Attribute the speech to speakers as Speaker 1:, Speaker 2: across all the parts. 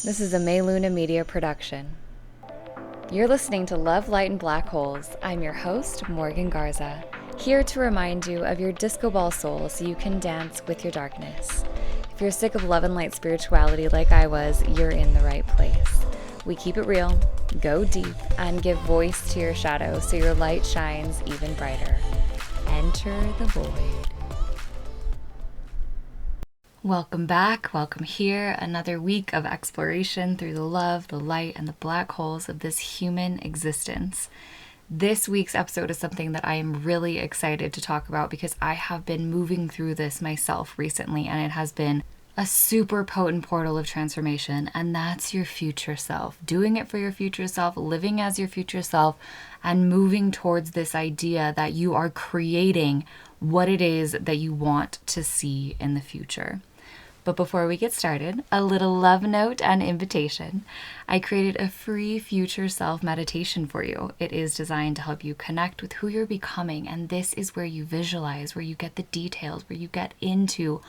Speaker 1: This is a May Luna Media production. You're listening to Love, Light, and Black Holes. I'm your host, Morgan Garza, here to remind you of your disco ball soul so you can dance with your darkness. If you're sick of love and light spirituality like I was, you're in the right place. We keep it real, go deep, and give voice to your shadow so your light shines even brighter. Enter the void. Welcome back, welcome here. Another week of exploration through the love, the light, and the black holes of this human existence. This week's episode is something that I am really excited to talk about because I have been moving through this myself recently, and it has been a super potent portal of transformation, and that's your future self. Doing it for your future self, living as your future self, and moving towards this idea that you are creating what it is that you want to see in the future. But before we get started, a little love note and invitation. I created a free future self meditation for you. It is designed to help you connect with who you're becoming, and this is where you visualize, where you get the details, where you get into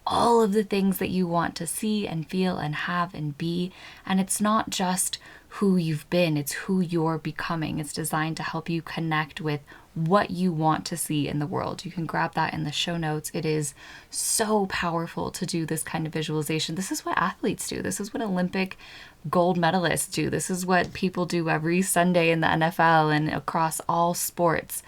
Speaker 1: all of the things that you want to see and feel and have and be. And it's not just who you've been, it's who you're becoming. It's designed to help you connect with what you want to see in the world. You can grab that in the show notes. It is so powerful to do this kind of visualization. This is what athletes do. This is what Olympic gold medalists do. This is what people do every Sunday in the NFL and across all sports.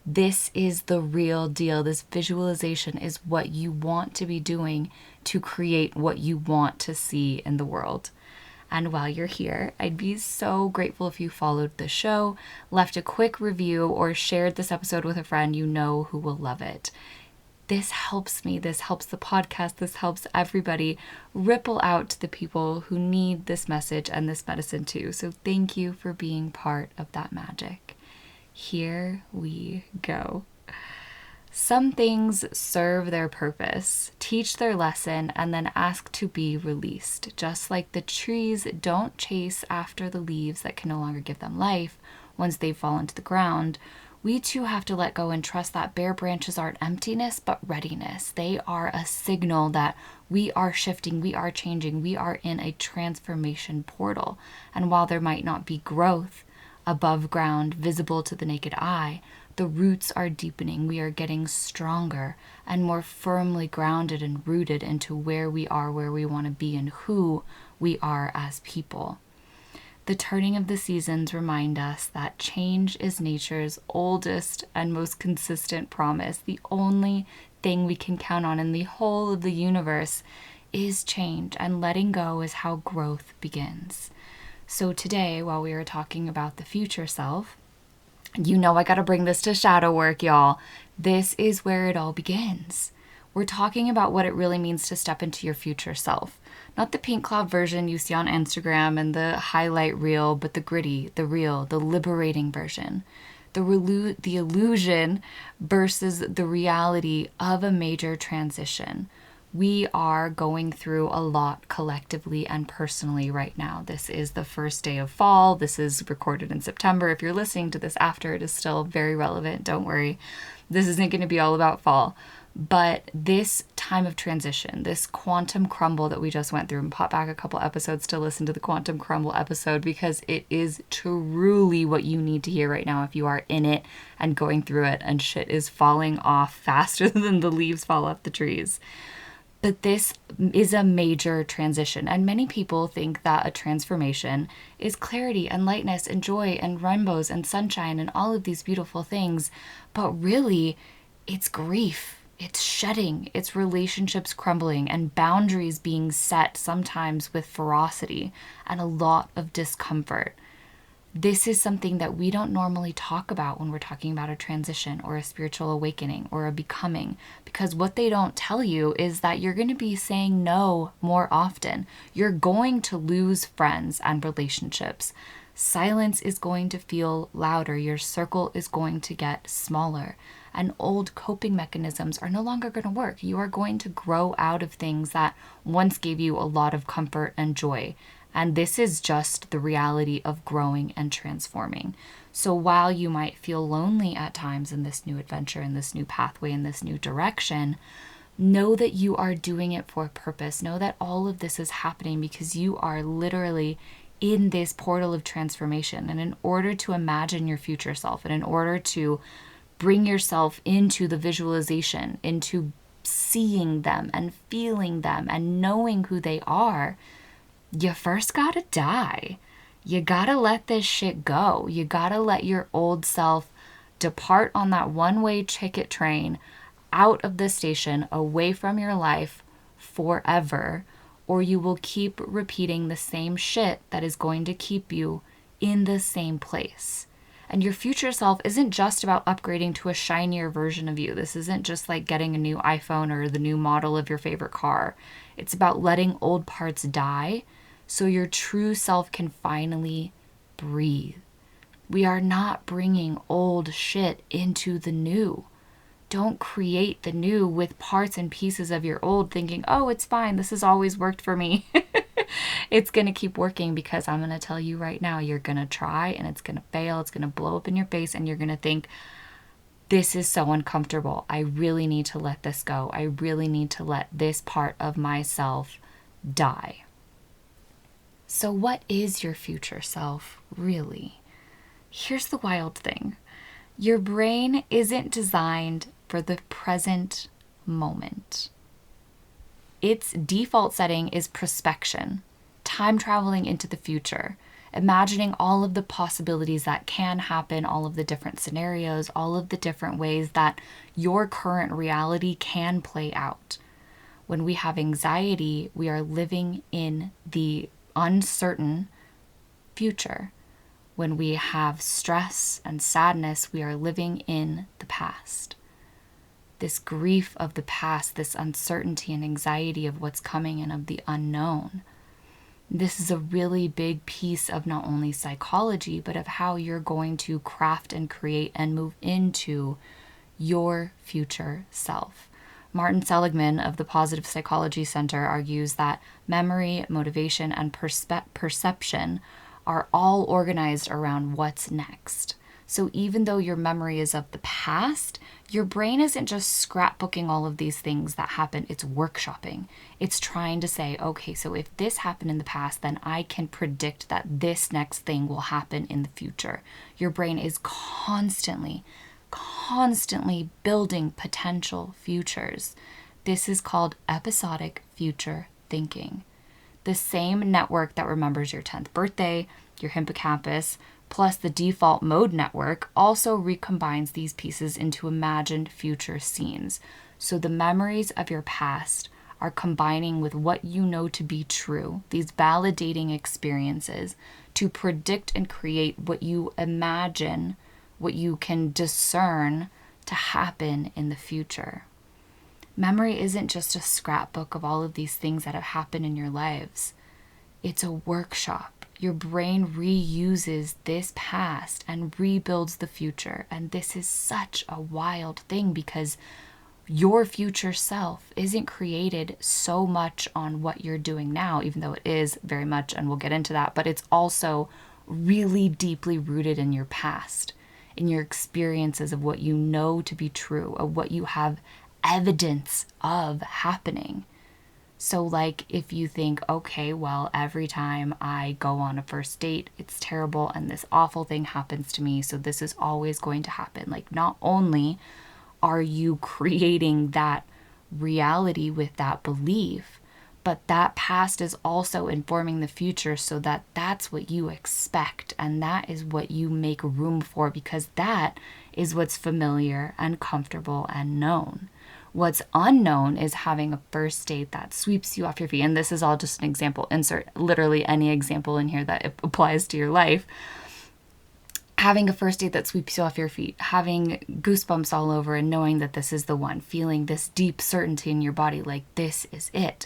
Speaker 1: This is the real deal. This visualization is what you want to be doing to create what you want to see in the world. And while you're here, I'd be so grateful if you followed the show, left a quick review, or shared this episode with a friend you know who will love it. This helps me. This helps the podcast. This helps everybody ripple out to the people who need this message and this medicine too. So thank you for being part of that magic. Here we go. Some things serve their purpose, teach their lesson, and then ask to be released. Just like the trees don't chase after the leaves that can no longer give them life once they fall into the ground, we too have to let go and trust that bare branches aren't emptiness, but readiness. They are a signal that we are shifting, we are changing, we are in a transformation portal. And while there might not be growth above ground visible to the naked eye, the roots are deepening. We are getting stronger and more firmly grounded and rooted into where we are, where we want to be, and who we are as people. The turning of the seasons remind us that change is nature's oldest and most consistent promise. The only thing we can count on in the whole of the universe is change, and letting go is how growth begins. So today, while we are talking about the future self, you know I gotta bring this to shadow work, y'all. This is where it all begins. We're talking about what it really means to step into your future self. Not the pink cloud version you see on Instagram and the highlight reel, but the gritty, the real, the liberating version. The illusion versus the reality of a major transition. We are going through a lot collectively and personally right now. This is the first day of fall. This is recorded in September. If you're listening to this after, it is still very relevant. Don't worry. This isn't going to be all about fall. But this time of transition, this quantum crumble that we just went through, and pop back a couple episodes to listen to the quantum crumble episode because it is truly what you need to hear right now if you are in it and going through it and shit is falling off faster than the leaves fall off the trees. But this is a major transition, and many people think that a transformation is clarity and lightness and joy and rainbows and sunshine and all of these beautiful things, but really it's grief, it's shedding, it's relationships crumbling and boundaries being set sometimes with ferocity and a lot of discomfort. This is something that we don't normally talk about when we're talking about a transition or a spiritual awakening or a becoming, because what they don't tell you is that you're going to be saying no more often. You're going to lose friends and relationships. Silence is going to feel louder. Your circle is going to get smaller, and old coping mechanisms are no longer going to work. You are going to grow out of things that once gave you a lot of comfort and joy. And this is just the reality of growing and transforming. So while you might feel lonely at times in this new adventure, in this new pathway, in this new direction, Know that you are doing it for a purpose. Know that all of this is happening because you are literally in this portal of transformation. And in order to imagine your future self, and in order to bring yourself into the visualization, into seeing them and feeling them and knowing who they are, you first gotta die. You gotta let this shit go. You gotta let your old self depart on that one-way ticket train out of the station, away from your life forever, or you will keep repeating the same shit that is going to keep you in the same place. And your future self isn't just about upgrading to a shinier version of you. This isn't just like getting a new iPhone or the new model of your favorite car. It's about letting old parts die so your true self can finally breathe. We are not bringing old shit into the new. Don't create the new with parts and pieces of your old thinking, oh, it's fine. This has always worked for me. It's going to keep working because I'm going to tell you right now, you're going to try and it's going to fail. It's going to blow up in your face and you're going to think, this is so uncomfortable. I really need to let this go. I really need to let this part of myself die. So what is your future self really? Here's the wild thing. Your brain isn't designed for the present moment. Its default setting is prospection, time traveling into the future, imagining all of the possibilities that can happen, all of the different scenarios, all of the different ways that your current reality can play out. When we have anxiety, we are living in the uncertain future. When we have stress and sadness, we are living in the past. This grief of the past, this uncertainty and anxiety of what's coming and of the unknown. This is a really big piece of not only psychology, but of how you're going to craft and create and move into your future self. Martin Seligman of the Positive Psychology Center argues that memory, motivation, and perception are all organized around what's next. So even though your memory is of the past, your brain isn't just scrapbooking all of these things that happen. It's workshopping. It's trying to say, okay, so if this happened in the past, then I can predict that this next thing will happen in the future. Your brain is constantly building potential futures. This is called episodic future thinking. The same network that remembers your 10th birthday, your hippocampus, plus the default mode network also recombines these pieces into imagined future scenes. So the memories of your past are combining with what you know to be true, these validating experiences, to predict and create what you imagine, what you can discern to happen in the future. Memory isn't just a scrapbook of all of these things that have happened in your lives. It's a workshop. Your brain reuses this past and rebuilds the future. And this is such a wild thing because your future self isn't created so much on what you're doing now, even though it is very much, and we'll get into that, but it's also really deeply rooted in your past, in your experiences of what you know to be true, of what you have evidence of happening. So like if you think, okay, well, every time I go on a first date, it's terrible and this awful thing happens to me, so this is always going to happen. Like not only are you creating that reality with that belief, but that past is also informing the future so that that's what you expect and that is what you make room for because that is what's familiar and comfortable and known. What's unknown is having a first date that sweeps you off your feet. And this is all just an example. Insert literally any example in here that applies to your life. Having a first date that sweeps you off your feet, having goosebumps all over and knowing that this is the one, feeling this deep certainty in your body, like this is it.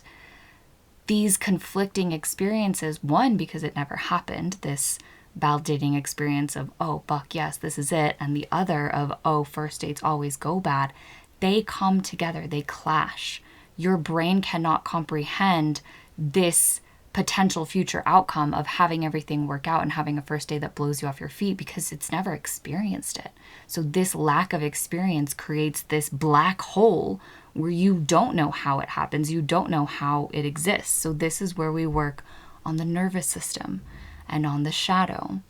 Speaker 1: These conflicting experiences, one, because it never happened, this validating experience of, oh, fuck, yes, this is it. And the other of, oh, first dates always go bad. They come together, they clash. Your brain cannot comprehend this potential future outcome of having everything work out and having a first day that blows you off your feet because it's never experienced it. So this lack of experience creates this black hole where you don't know how it happens. You don't know how it exists. So this is where we work on the nervous system and on the shadow.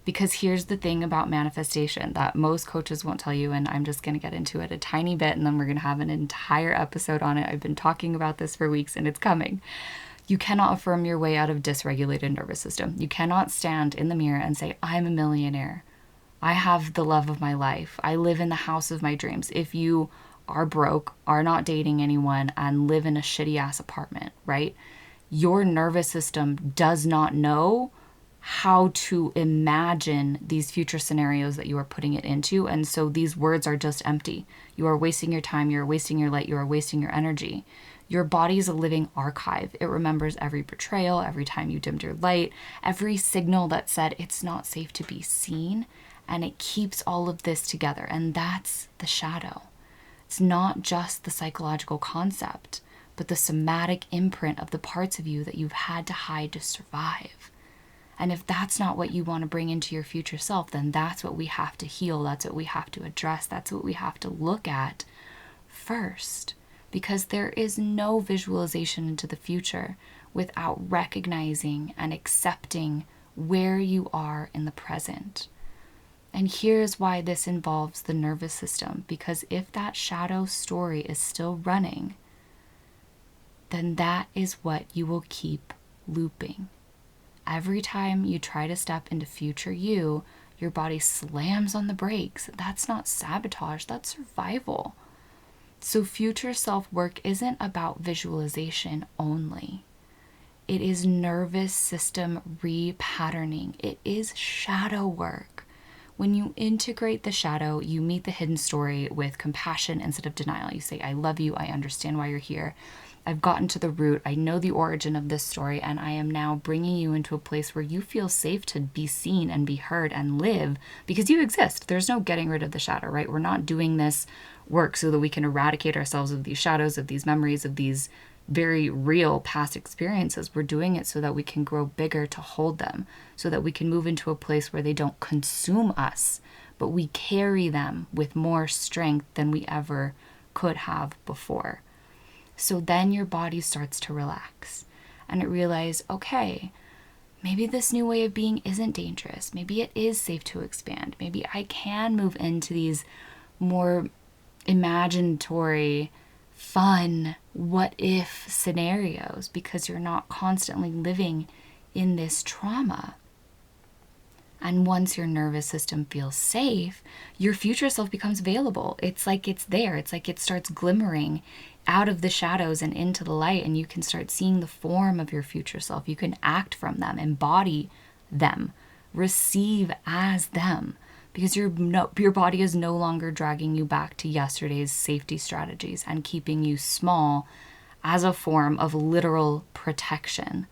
Speaker 1: Because here's the thing about manifestation that most coaches won't tell you, and I'm just going to get into it a tiny bit, and then we're going to have an entire episode on it. I've been talking about this for weeks, and it's coming. You cannot affirm your way out of dysregulated nervous system. You cannot stand in the mirror and say, I'm a millionaire. I have the love of my life. I live in the house of my dreams. If you are broke, are not dating anyone, and live in a shitty ass apartment, right? Your nervous system does not know how to imagine these future scenarios that you are putting it into. And so these words are just empty. You are wasting your time. You are wasting your light. You are wasting your energy. Your body is a living archive. It remembers every betrayal, every time you dimmed your light, every signal that said it's not safe to be seen. And it keeps all of this together. And that's the shadow. It's not just the psychological concept, but the somatic imprint of the parts of you that you've had to hide to survive. And if that's not what you want to bring into your future self, then that's what we have to heal. That's what we have to address. That's what we have to look at first. Because there is no visualization into the future without recognizing and accepting where you are in the present. And here's why this involves the nervous system. Because if that shadow story is still running, then that is what you will keep looping. Every time you try to step into future you, your body slams on the brakes. That's not sabotage, that's survival. So future self-work isn't about visualization only. It is nervous system repatterning. It is shadow work. When you integrate the shadow, you meet the hidden story with compassion instead of denial. You say, I love you. I understand why you're here. I've gotten to the root. I know the origin of this story, and I am now bringing you into a place where you feel safe to be seen and be heard and live because you exist. There's no getting rid of the shadow, right? We're not doing this work so that we can eradicate ourselves of these shadows, of these memories, of these very real past experiences. We're doing it so that we can grow bigger to hold them, so that we can move into a place where they don't consume us, but we carry them with more strength than we ever could have before. So then your body starts to relax and it realizes, okay, maybe this new way of being isn't dangerous. Maybe it is safe to expand. Maybe I can move into these more imaginatory, fun, what if scenarios because you're not constantly living in this trauma. And once your nervous system feels safe, your future self becomes available. It's like it's there. It's like it starts glimmering out of the shadows and into the light, and you can start seeing the form of your future self. You can act from them, embody them, receive as them, because your body is no longer dragging you back to yesterday's safety strategies and keeping you small as a form of literal protection.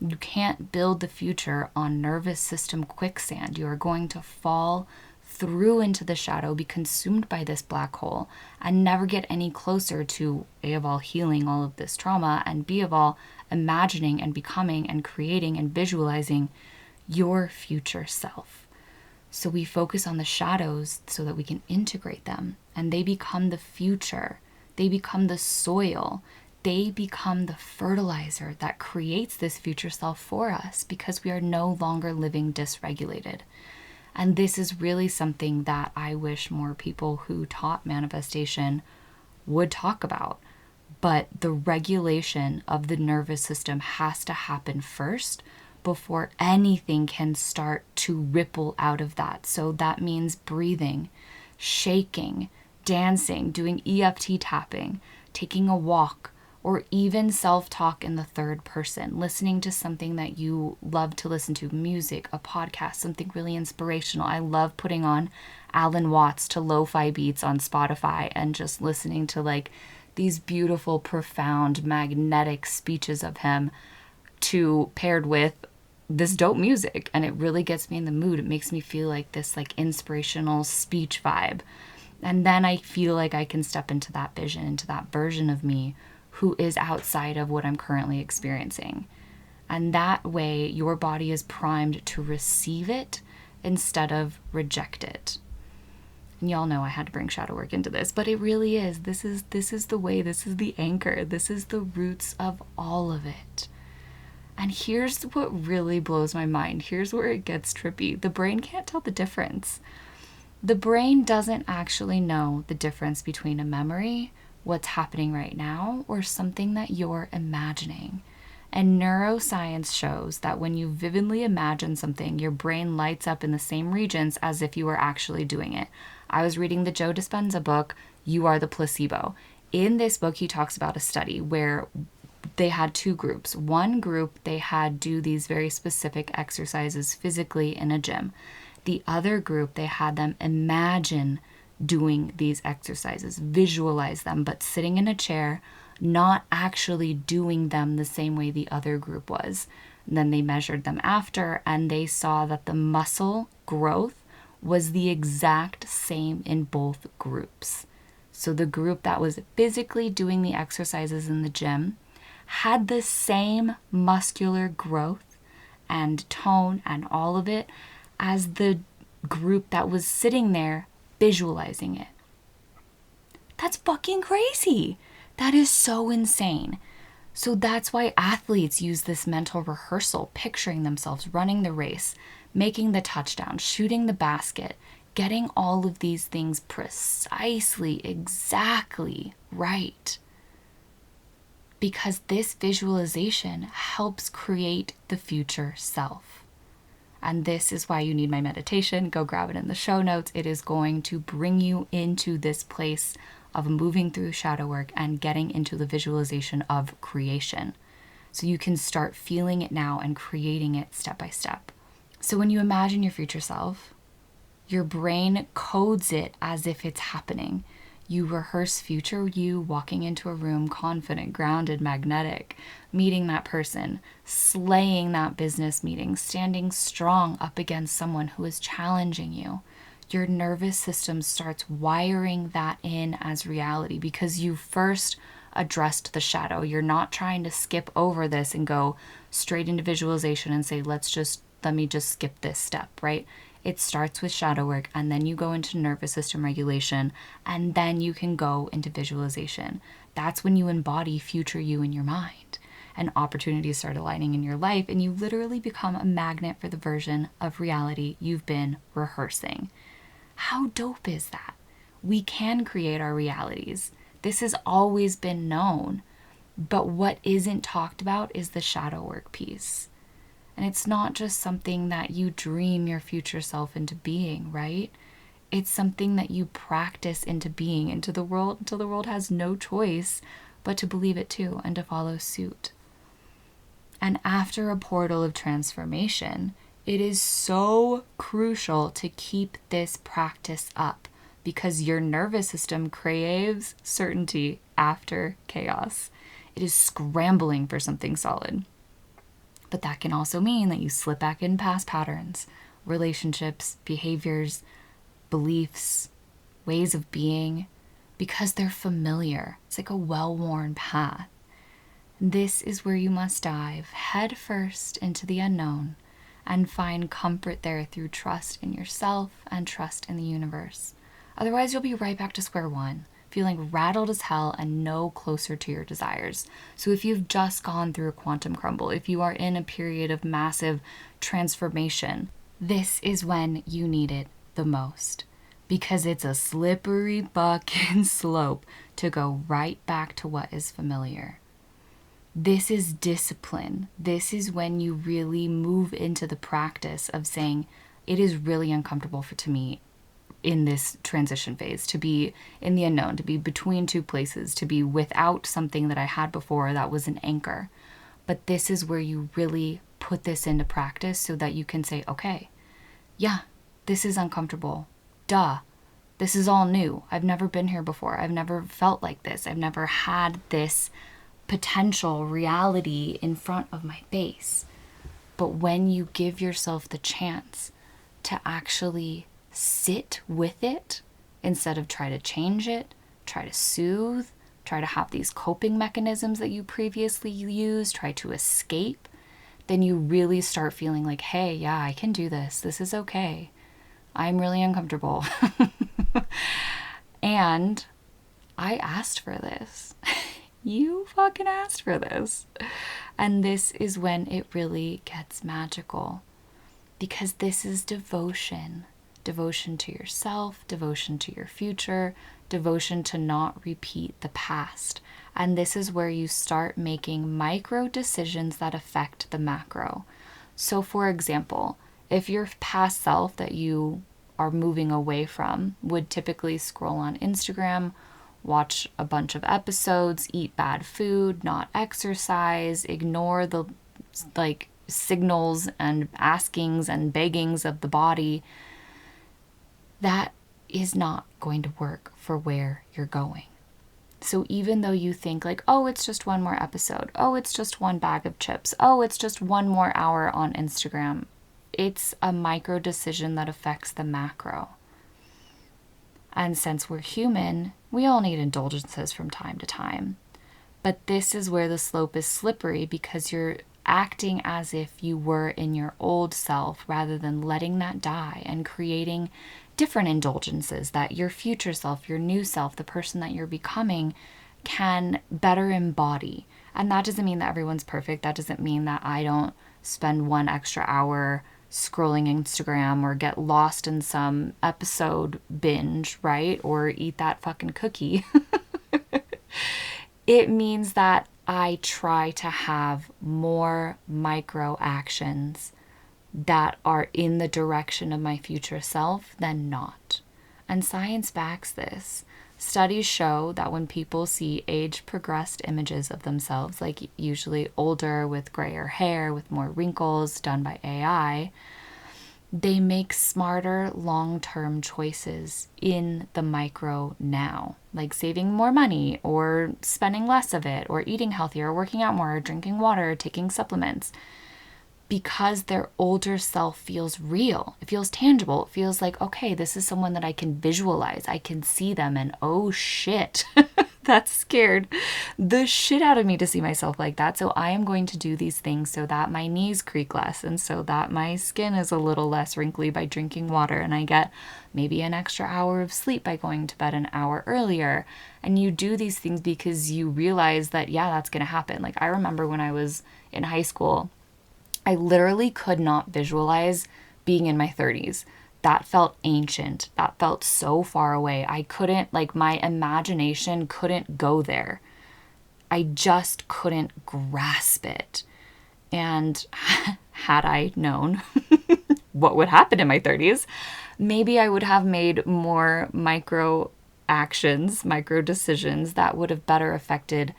Speaker 1: You can't build the future on nervous system quicksand. You are going to fall through into the shadow, be consumed by this black hole, and never get any closer to A, of all healing all of this trauma, and B, of all imagining and becoming and creating and visualizing your future self. So we focus on the shadows so that we can integrate them, and they become the future. They become the soil. They become the fertilizer that creates this future self for us because we are no longer living dysregulated. And this is really something that I wish more people who taught manifestation would talk about. But the regulation of the nervous system has to happen first before anything can start to ripple out of that. So that means breathing, shaking, dancing, doing EFT tapping, taking a walk, or even self-talk in the third person, listening to something that you love to listen to, music, a podcast, something really inspirational. I love putting on Alan Watts to lo-fi beats on Spotify and just listening to like these beautiful, profound, magnetic speeches of him paired with this dope music. And it really gets me in the mood. It makes me feel like this like inspirational speech vibe. And then I feel like I can step into that vision, into that version of me who is outside of what I'm currently experiencing. And that way, your body is primed to receive it instead of reject it. And y'all know I had to bring shadow work into this, but it really is. This is the way, this is the anchor, this is the roots of all of it. And here's what really blows my mind. Here's where it gets trippy. The brain can't tell the difference. The brain doesn't actually know the difference between a memory, what's happening right now, or something that you're imagining. And neuroscience shows that when you vividly imagine something, your brain lights up in the same regions as if you were actually doing it. I was reading the Joe Dispenza book, You Are the Placebo. In this book, he talks about a study where they had two groups. One group, they had do these very specific exercises physically in a gym. The other group, they had them imagine doing these exercises, visualize them, but sitting in a chair, not actually doing them the same way the other group was. And then they measured them after, and they saw that the muscle growth was the exact same in both groups. So the group that was physically doing the exercises in the gym had the same muscular growth and tone and all of it as the group that was sitting there visualizing it. That's fucking crazy. That is so insane. So that's why athletes use this mental rehearsal, picturing themselves running the race, making the touchdown, shooting the basket, getting all of these things precisely, exactly right. Because this visualization helps create the future self. And this is why you need my meditation. Go grab it in the show notes. It is going to bring you into this place of moving through shadow work and getting into the visualization of creation. So you can start feeling it now and creating it step by step. So when you imagine your future self, your brain codes it as if it's happening. You rehearse future you walking into a room confident, grounded, magnetic, meeting that person, slaying that business meeting, standing strong up against someone who is challenging you. Your nervous system starts wiring that in as reality because you first addressed the shadow. You're not trying to skip over this and go straight into visualization and say, let me just skip this step, right? It starts with shadow work, and then you go into nervous system regulation, and then you can go into visualization. That's when you embody future you in your mind, and opportunities start aligning in your life, and you literally become a magnet for the version of reality you've been rehearsing. How dope is that? We can create our realities. This has always been known, but what isn't talked about is the shadow work piece. And it's not just something that you dream your future self into being, right? It's something that you practice into being into the world until the world has no choice but to believe it too and to follow suit. And after a portal of transformation, it is so crucial to keep this practice up because your nervous system craves certainty after chaos. It is scrambling for something solid. But that can also mean that you slip back in past patterns, relationships, behaviors, beliefs, ways of being, because they're familiar. It's like a well-worn path. This is where you must dive head first into the unknown and find comfort there through trust in yourself and trust in the universe. Otherwise, you'll be right back to square one, feeling rattled as hell and no closer to your desires. So if you've just gone through a quantum crumble, if you are in a period of massive transformation, this is when you need it the most. Because it's a slippery fucking slope to go right back to what is familiar. This is discipline. This is when you really move into the practice of saying, it is really uncomfortable to me in this transition phase, to be in the unknown, to be between two places, to be without something that I had before that was an anchor. But this is where you really put this into practice so that you can say, okay, yeah, this is uncomfortable. Duh. This is all new. I've never been here before. I've never felt like this. I've never had this potential reality in front of my face. But when you give yourself the chance to actually sit with it instead of try to change it, try to soothe, try to have these coping mechanisms that you previously used, try to escape, then you really start feeling like, hey, yeah, I can do this. This is okay. I'm really uncomfortable. And I asked for this. You fucking asked for this. And this is when it really gets magical, because this is devotion. Devotion to yourself, devotion to your future, devotion to not repeat the past. And this is where you start making micro decisions that affect the macro. So for example, if your past self that you are moving away from would typically scroll on Instagram, watch a bunch of episodes, eat bad food, not exercise, ignore the signals and askings and beggings of the body, that is not going to work for where you're going. So even though you think like, oh, it's just one more episode, oh, it's just one bag of chips, oh, it's just one more hour on Instagram, it's a micro decision that affects the macro. And since we're human, we all need indulgences from time to time. But this is where the slope is slippery, because you're acting as if you were in your old self rather than letting that die and creating different indulgences that your future self, your new self, the person that you're becoming can better embody. And that doesn't mean that everyone's perfect. That doesn't mean that I don't spend one extra hour scrolling Instagram or get lost in some episode binge, right? Or eat that fucking cookie. It means that I try to have more micro actions that are in the direction of my future self than not. And science backs this. Studies show that when people see age-progressed images of themselves, like usually older with grayer hair, with more wrinkles done by AI, they make smarter long-term choices in the micro now, like saving more money or spending less of it or eating healthier, working out more, drinking water, taking supplements, because their older self feels real. It feels tangible. It feels like, okay, this is someone that I can visualize. I can see them, and oh shit, that scared the shit out of me to see myself like that. So I am going to do these things so that my knees creak less and so that my skin is a little less wrinkly by drinking water, and I get maybe an extra hour of sleep by going to bed an hour earlier. And you do these things because you realize that, yeah, that's going to happen. Like I remember when I was in high school, I literally could not visualize being in my 30s. That felt ancient. That felt so far away. I couldn't, like, my imagination couldn't go there. I just couldn't grasp it. And had I known what would happen in my 30s, maybe I would have made more micro actions, micro decisions that would have better affected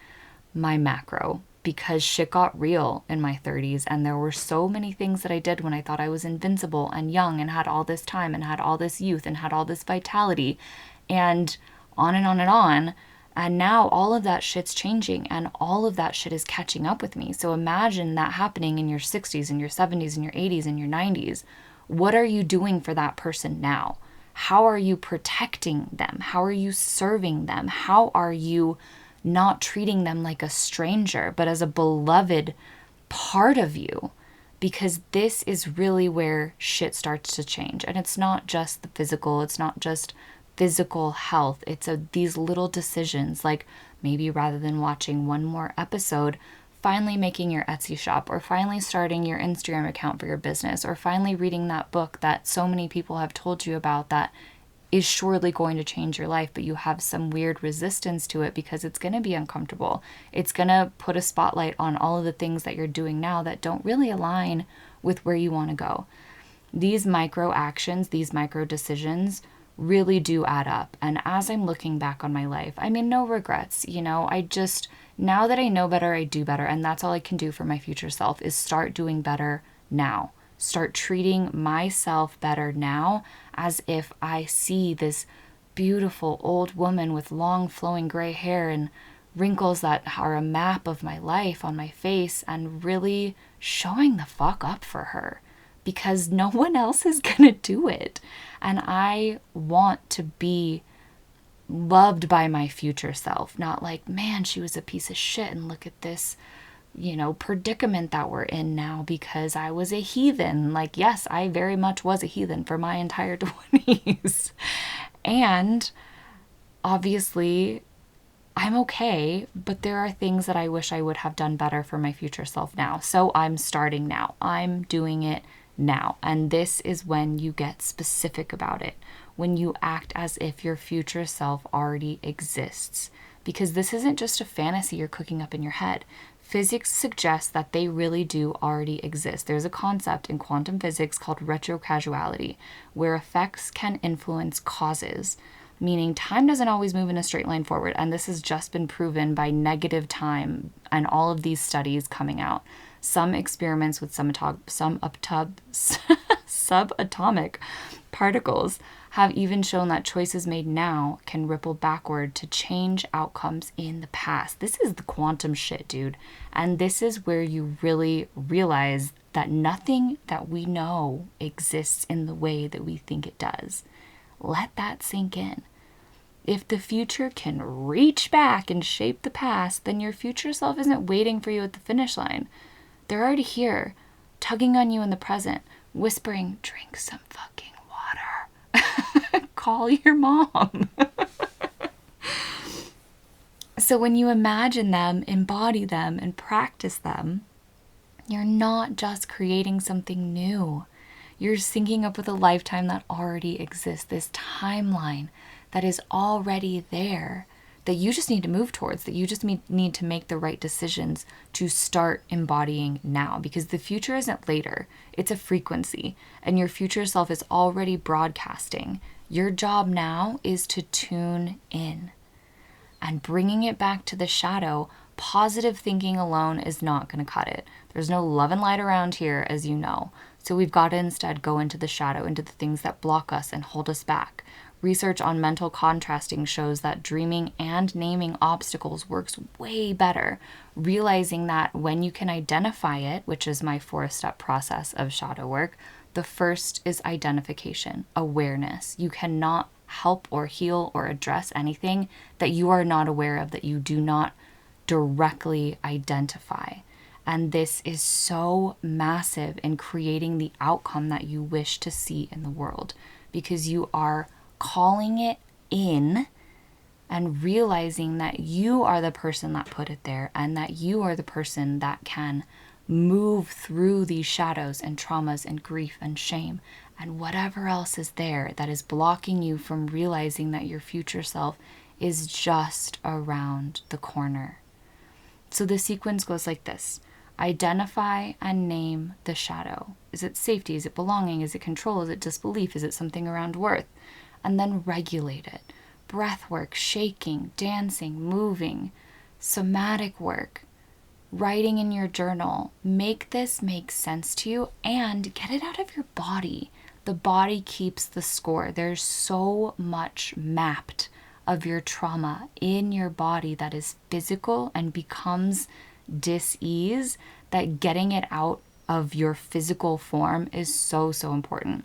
Speaker 1: my macro. Because shit got real in my 30s, and there were so many things that I did when I thought I was invincible and young and had all this time and had all this youth and had all this vitality, and on and on and on. And now all of that shit's changing, and all of that shit is catching up with me. So imagine that happening in your 60s and your 70s and your 80s and your 90s. What are you doing for that person now? How are you protecting them? How are you serving them? How are you not treating them like a stranger, but as a beloved part of you? Because this is really where shit starts to change. And it's not just the physical, it's not just physical health. It's these little decisions, like maybe rather than watching one more episode, finally making your Etsy shop, or finally starting your Instagram account for your business, or finally reading that book that so many people have told you about that is surely going to change your life, but you have some weird resistance to it because it's going to be uncomfortable. It's going to put a spotlight on all of the things that you're doing now that don't really align with where you want to go. These micro actions, these micro decisions really do add up. And as I'm looking back on my life, I mean, no regrets. Now that I know better, I do better. And that's all I can do for my future self, is start doing better now. Start treating myself better now, as if I see this beautiful old woman with long flowing gray hair and wrinkles that are a map of my life on my face, and really showing the fuck up for her, because no one else is gonna do it. And I want to be loved by my future self, not like, man, she was a piece of shit and look at this predicament that we're in now because I was a heathen. Like, yes, I very much was a heathen for my entire 20s. And obviously, I'm okay, but there are things that I wish I would have done better for my future self now. So I'm starting now. I'm doing it now. And this is when you get specific about it, when you act as if your future self already exists. Because this isn't just a fantasy you're cooking up in your head. Physics suggests that they really do already exist. There's a concept in quantum physics called retrocausality, where effects can influence causes, meaning time doesn't always move in a straight line forward. And this has just been proven by negative time and all of these studies coming out. Some experiments with subatomic particles have even shown that choices made now can ripple backward to change outcomes in the past. This is the quantum shit, dude. And this is where you really realize that nothing that we know exists in the way that we think it does. Let that sink in. If the future can reach back and shape the past, then your future self isn't waiting for you at the finish line. They're already here, tugging on you in the present, whispering, drink some fucking water. Call your mom. So when you imagine them, embody them, and practice them, you're not just creating something new. You're syncing up with a lifetime that already exists, this timeline that is already there, that you just need to move towards, that you just need to make the right decisions to start embodying now, because the future isn't later, it's a frequency, and your future self is already broadcasting. Your job now is to tune in. And bringing it back to the shadow, positive thinking alone is not going to cut it. There's no love and light around here, as you know. So we've got to instead go into the shadow, into the things that block us and hold us back. Research on mental contrasting shows that dreaming and naming obstacles works way better. Realizing that when you can identify it, which is my 4-step process of shadow work, the first is identification, awareness. You cannot help or heal or address anything that you are not aware of, that you do not directly identify. And this is so massive in creating the outcome that you wish to see in the world, because you are calling it in and realizing that you are the person that put it there, and that you are the person that can move through these shadows and traumas and grief and shame and whatever else is there that is blocking you from realizing that your future self is just around the corner. So the sequence goes like this. Identify and name the shadow. Is it safety? Is it belonging? Is it control? Is it disbelief? Is it something around worth? And then regulate it. Breath work, shaking, dancing, moving, somatic work, writing in your journal. Make this make sense to you and get it out of your body. The body keeps the score. There's so much mapped of your trauma in your body that is physical and becomes dis-ease, that getting it out of your physical form is so, so important.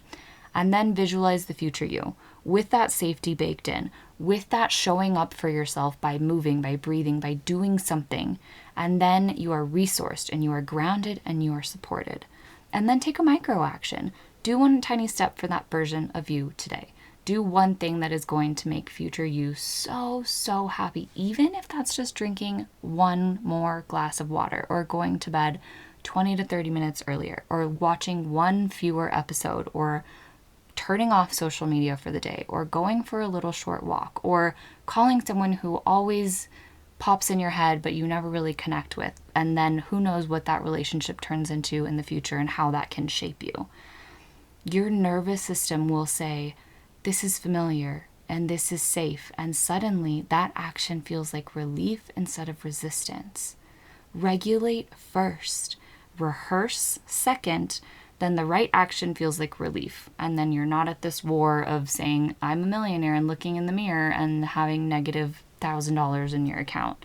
Speaker 1: And then visualize the future you with that safety baked in, with that showing up for yourself by moving, by breathing, by doing something. And then you are resourced and you are grounded and you are supported. And then take a micro action. Do one tiny step for that version of you today. Do one thing that is going to make future you so, so happy, even if that's just drinking one more glass of water, or going to bed 20 to 30 minutes earlier, or watching one fewer episode, or turning off social media for the day, or going for a little short walk, or calling someone who always pops in your head but you never really connect with. And then who knows what that relationship turns into in the future and how that can shape you. Your nervous system will say, this is familiar and this is safe. And suddenly that action feels like relief instead of resistance. Regulate first, rehearse second, then the right action feels like relief. And then you're not at this war of saying, I'm a millionaire, and looking in the mirror and having negative $1,000 in your account.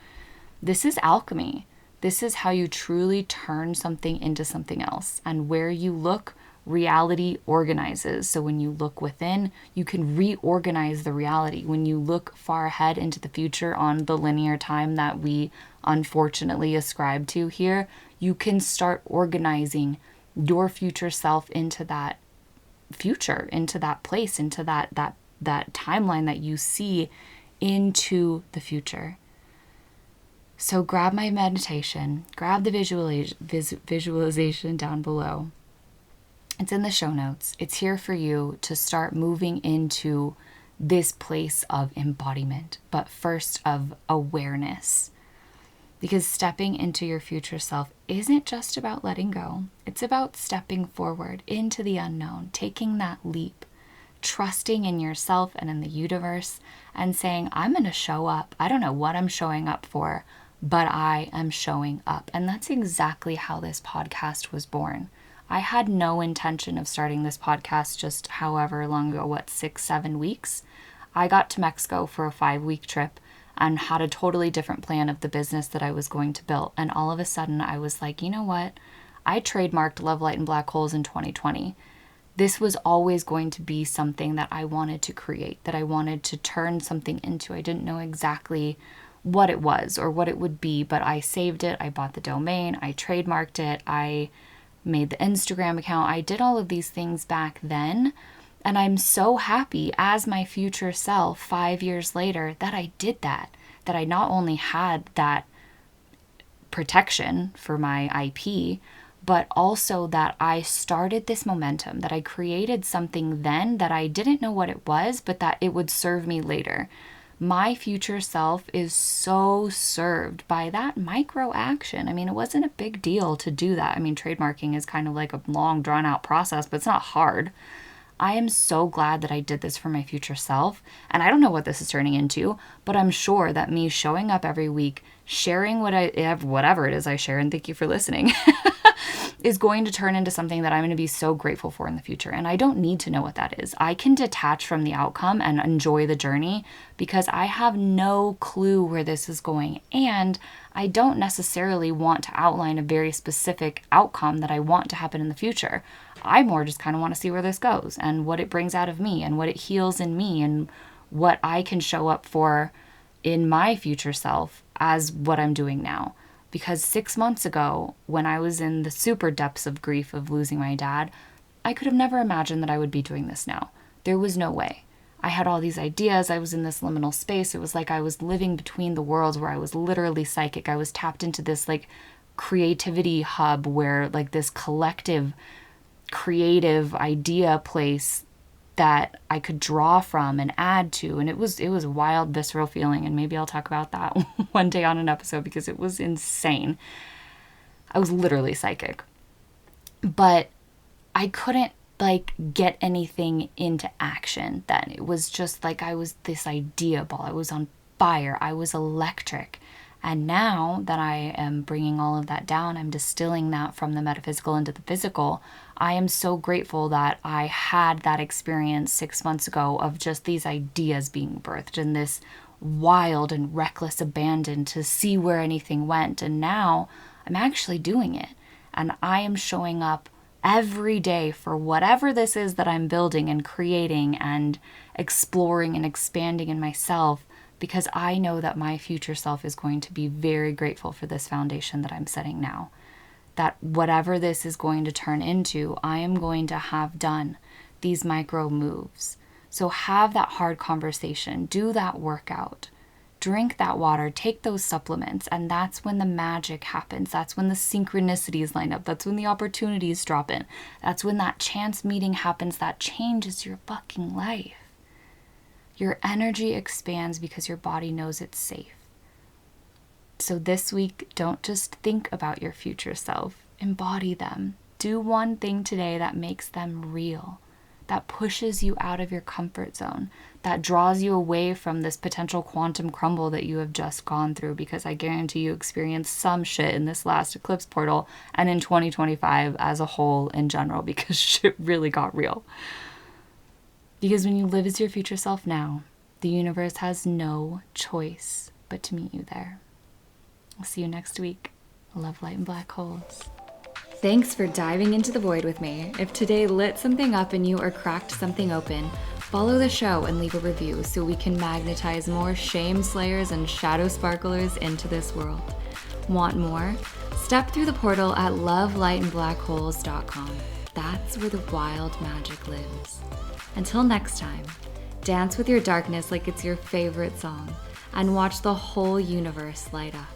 Speaker 1: This is alchemy. This is how you truly turn something into something else. And where you look reality organizes. So when you look within, you can reorganize the reality. When you look far ahead into the future on the linear time that we unfortunately ascribe to here, you can start organizing your future self into that future, into that place, into that timeline that you see into the future. So grab my meditation, grab the visualization down below. It's in the show notes. It's here for you to start moving into this place of embodiment, but first of awareness. Because stepping into your future self isn't just about letting go. It's about stepping forward into the unknown, taking that leap, trusting in yourself and in the universe, and saying, I'm going to show up. I don't know what I'm showing up for, but I am showing up. And that's exactly how this podcast was born. I had no intention of starting this podcast just however long ago, 6-7 weeks. I got to Mexico for a 5-week trip and had a totally different plan of the business that I was going to build. And all of a sudden I was like, you know what? I trademarked Love, Light, and Black Holes in 2020. This was always going to be something that I wanted to create, that I wanted to turn something into. I didn't know exactly what it was or what it would be, but I saved it. I bought the domain. I trademarked it. I made the Instagram account. I did all of these things back then. And I'm so happy as my future self 5 years later that I did that I not only had that protection for my IP, but also that I started this momentum, that I created something then that I didn't know what it was, but that it would serve me later. My future self is so served by that micro action. I mean, it wasn't a big deal to do that. I mean, trademarking is kind of like a long, drawn out process, but it's not hard. I am so glad that I did this for my future self. And I don't know what this is turning into, but I'm sure that me showing up every week, sharing whatever it is I share, and thank you for listening, is going to turn into something that I'm going to be so grateful for in the future. And I don't need to know what that is. I can detach from the outcome and enjoy the journey because I have no clue where this is going. And I don't necessarily want to outline a very specific outcome that I want to happen in the future. I more just kind of want to see where this goes and what it brings out of me and what it heals in me and what I can show up for in my future self as what I'm doing now. Because 6 months ago, when I was in the super depths of grief of losing my dad, I could have never imagined that I would be doing this now. There was no way. I had all these ideas. I was in this liminal space. It was like I was living between the worlds where I was literally psychic. I was tapped into this like creativity hub where like this collective creative idea place that I could draw from and add to. And it was a wild, visceral feeling. And maybe I'll talk about that one day on an episode because it was insane. I was literally psychic. But I couldn't like get anything into action then. It was just like I was this idea ball. I was on fire. I was electric. And now that I am bringing all of that down, I'm distilling that from the metaphysical into the physical. I am so grateful that I had that experience 6 months ago of just these ideas being birthed and this wild and reckless abandon to see where anything went. And now I'm actually doing it. And I am showing up every day for whatever this is that I'm building and creating and exploring and expanding in myself, because I know that my future self is going to be very grateful for this foundation that I'm setting now. That whatever this is going to turn into, I am going to have done these micro moves. So have that hard conversation, do that workout, drink that water, take those supplements, and that's when the magic happens. That's when the synchronicities line up. That's when the opportunities drop in. That's when that chance meeting happens that changes your fucking life. Your energy expands because your body knows it's safe. So this week, don't just think about your future self. Embody them. Do one thing today that makes them real, that pushes you out of your comfort zone, that draws you away from this potential quantum crumble that you have just gone through, because I guarantee you experienced some shit in this last eclipse portal and in 2025 as a whole in general, because shit really got real. Because when you live as your future self now, the universe has no choice but to meet you there. I'll see you next week. Love, light, and black holes. Thanks for diving into the void with me. If today lit something up in you or cracked something open, follow the show and leave a review so we can magnetize more shame slayers and shadow sparklers into this world. Want more? Step through the portal at lovelightandblackholes.com. That's where the wild magic lives. Until next time, dance with your darkness like it's your favorite song and watch the whole universe light up.